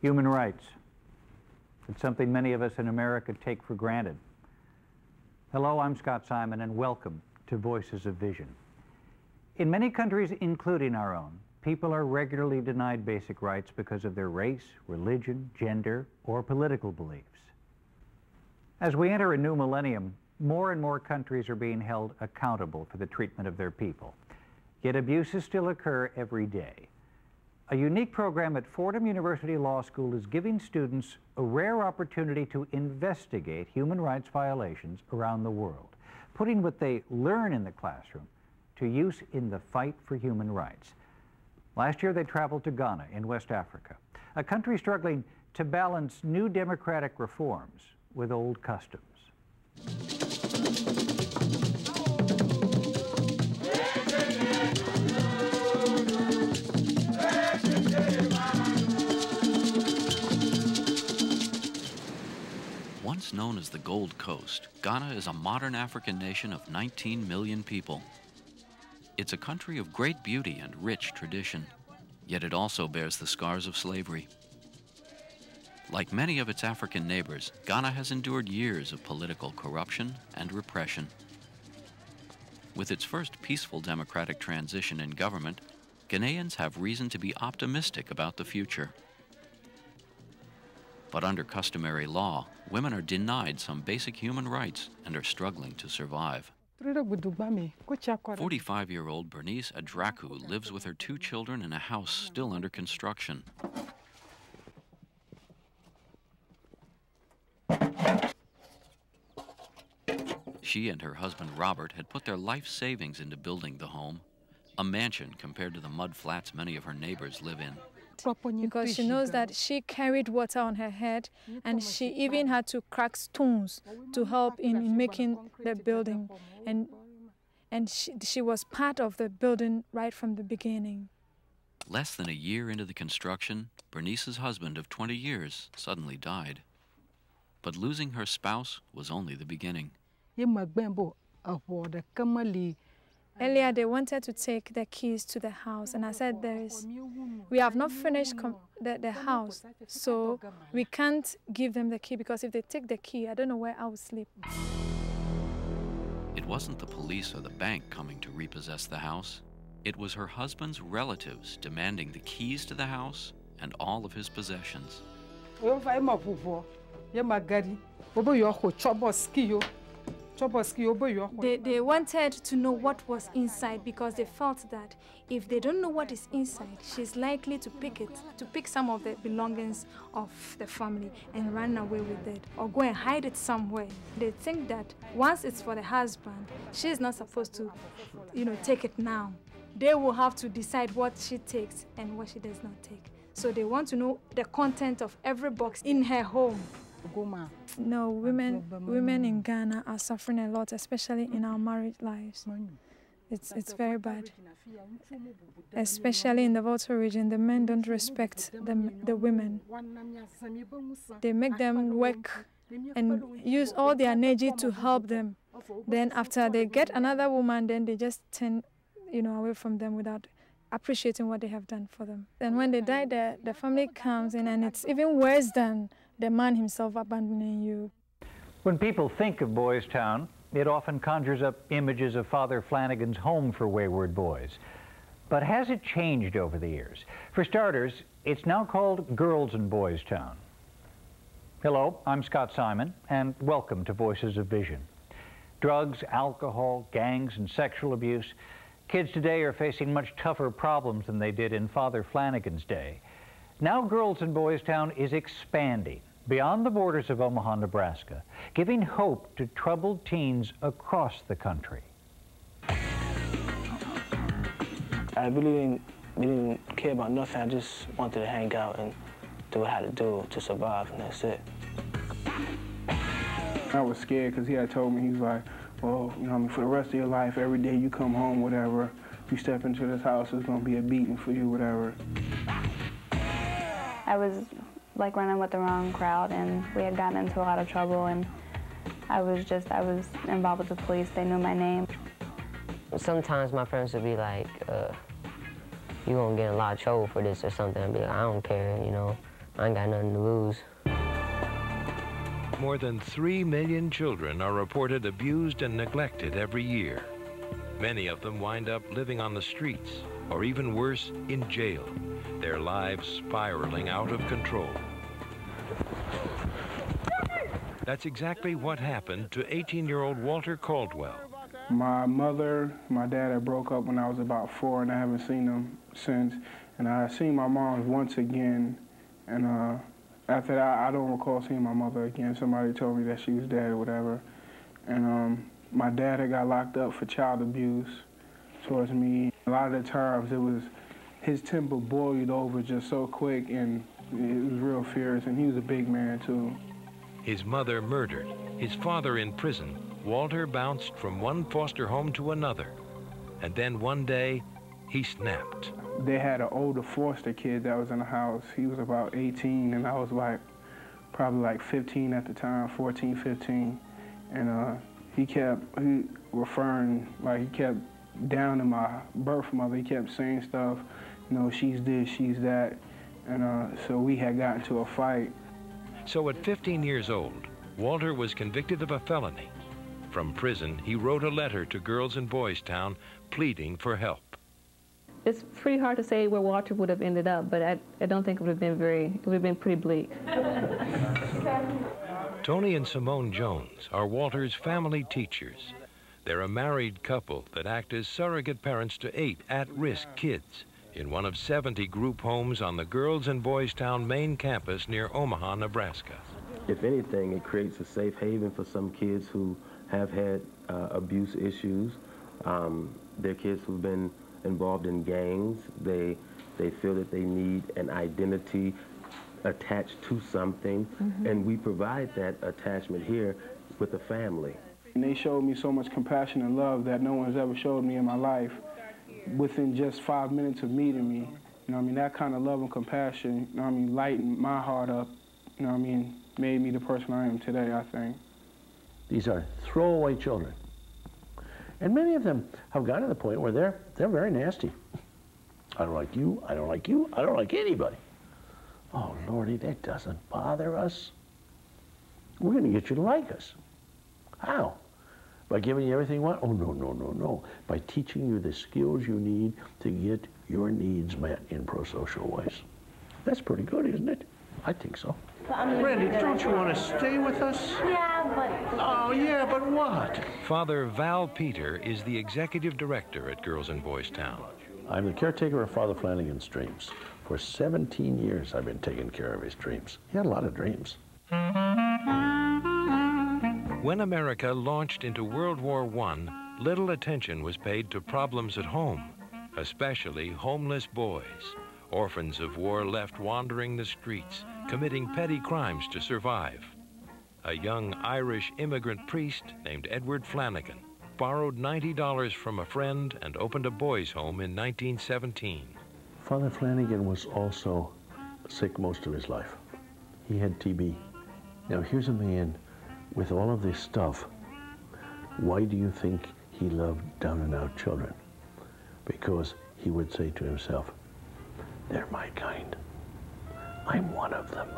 Human rights. It's something many of us in America take for granted. Hello, I'm Scott Simon, and welcome to Voices of Vision. In many countries, including our own, people are regularly denied basic rights because of their race, religion, gender, or political beliefs. As we enter a new millennium, more and more countries are being held accountable for the treatment of their people. Yet abuses still occur every day. A unique program at Fordham University Law School is giving students a rare opportunity to investigate human rights violations around the world, putting what they learn in the classroom to use in the fight for human rights. Last year they traveled to Ghana in West Africa, a country struggling to balance new democratic reforms with old customs. Once known as the Gold Coast, Ghana is a modern African nation of 19 million people. It's a country of great beauty and rich tradition, yet it also bears the scars of slavery. Like many of its African neighbors, Ghana has endured years of political corruption and repression. With its first peaceful democratic transition in government, Ghanaians have reason to be optimistic about the future. But under customary law, women are denied some basic human rights and are struggling to survive. 45-year-old Bernice Adraku lives with her 2 children in a house still under construction. She and her husband Robert had put their life savings into building the home, a mansion compared to the mud flats many of her neighbors live in. Because she knows that she carried water on her head, and she even had to crack stones to help in making the building. And she was part of the building right from the beginning. Less than a year into the construction, Bernice's husband of 20 years suddenly died. But losing her spouse was only the beginning. Earlier, they wanted to take the keys to the house, and I said, we have not finished the house, so we can't give them the key, because if they take the key, I don't know where I will sleep. It wasn't the police or the bank coming to repossess the house. It was her husband's relatives demanding the keys to the house and all of his possessions. They wanted to know what was inside, because they felt that if they don't know what is inside, she's likely to pick some of the belongings of the family and run away with it, or go and hide it somewhere. They think that once it's for the husband, she's not supposed to, take it now. They will have to decide what she takes and what she does not take. So they want to know the content of every box in her home. No, women in Ghana are suffering a lot, especially in our married lives. It's very bad. Especially in the Volta region, the men don't respect the women. They make them work and use all their energy to help them. Then after they get another woman, then they just turn away from them without appreciating what they have done for them. And when they die, the family comes in, and it's even worse than the man himself abandoning you. When people think of Boys Town, it often conjures up images of Father Flanagan's home for wayward boys. But has it changed over the years? For starters, it's now called Girls and Boys Town. Hello, I'm Scott Simon, and welcome to Voices of Vision. Drugs, alcohol, gangs, and sexual abuse. Kids today are facing much tougher problems than they did in Father Flanagan's day. Now Girls and Boys Town is expanding beyond the borders of Omaha, Nebraska, giving hope to troubled teens across the country. I really didn't care about nothing. I just wanted to hang out and do what I had to do to survive, and that's it. I was scared because he had told me, he's like, well, for the rest of your life, every day you come home, whatever, you step into this house, it's going to be a beating for you, whatever. I was running with the wrong crowd, and we had gotten into a lot of trouble, and I was involved with the police. They knew my name. Sometimes my friends would be like, you're gonna get in a lot of trouble for this or something. I'd be like, I don't care, I ain't got nothing to lose. More than 3 million children are reported abused and neglected every year. Many of them wind up living on the streets, or even worse, in jail, their lives spiraling out of control. That's exactly what happened to 18-year-old Walter Caldwell. My mother, my dad had broke up when I was about 4, and I haven't seen them since. And I seen my mom once again, and after that, I don't recall seeing my mother again. Somebody told me that she was dead or whatever. And my dad had got locked up for child abuse towards me. A lot of the times, it was his temper boiled over just so quick, and it was real fierce, and he was a big man, too. His mother murdered, his father in prison, Walter bounced from one foster home to another. And then one day, he snapped. They had an older foster kid that was in the house. He was about 18, and I was probably like 15 at the time, 14, 15. And he kept referring, like he kept downing my birth mother. He kept saying stuff, you know, she's this, she's that. And so we had gotten into a fight. So at 15 years old, Walter was convicted of a felony. From prison, he wrote a letter to Girls and Boys Town pleading for help. It's pretty hard to say where Walter would have ended up, but I don't think it would have been pretty bleak. Tony and Simone Jones are Walter's family teachers. They're a married couple that act as surrogate parents to 8 at-risk kids in one of 70 group homes on the Girls and Boys Town main campus near Omaha, Nebraska. If anything, it creates a safe haven for some kids who have had abuse issues. They're kids who've been involved in gangs. They feel that they need an identity attached to something, and we provide that attachment here with the family. And they showed me so much compassion and love that no one's ever showed me in my life. Within just 5 minutes of meeting me, you know what I mean, that kind of love and compassion, you know what I mean, lightened my heart up, you know what I mean, made me the person I am today, I think. These are throwaway children. And many of them have gotten to the point where they're very nasty. I don't like you, I don't like you, I don't like anybody. Oh, Lordy, that doesn't bother us. We're going to get you to like us. How? By giving you everything you want? Oh, no, no, no, no. By teaching you the skills you need to get your needs met in pro-social ways. That's pretty good, isn't it? I think so. Randy, don't you want to stay with us? Yeah, but... Oh, yeah, but what? Father Val Peter is the executive director at Girls and Boys Town. I'm the caretaker of Father Flanagan's dreams. For 17 years, I've been taking care of his dreams. He had a lot of dreams. When America launched into World War I, little attention was paid to problems at home, especially homeless boys, orphans of war left wandering the streets, committing petty crimes to survive. A young Irish immigrant priest named Edward Flanagan borrowed $90 from a friend and opened a boys' home in 1917. Father Flanagan was also sick most of his life. He had TB. Now here's a man with all of this stuff. Why do you think he loved down and out children? Because he would say to himself, they're my kind. I'm one of them.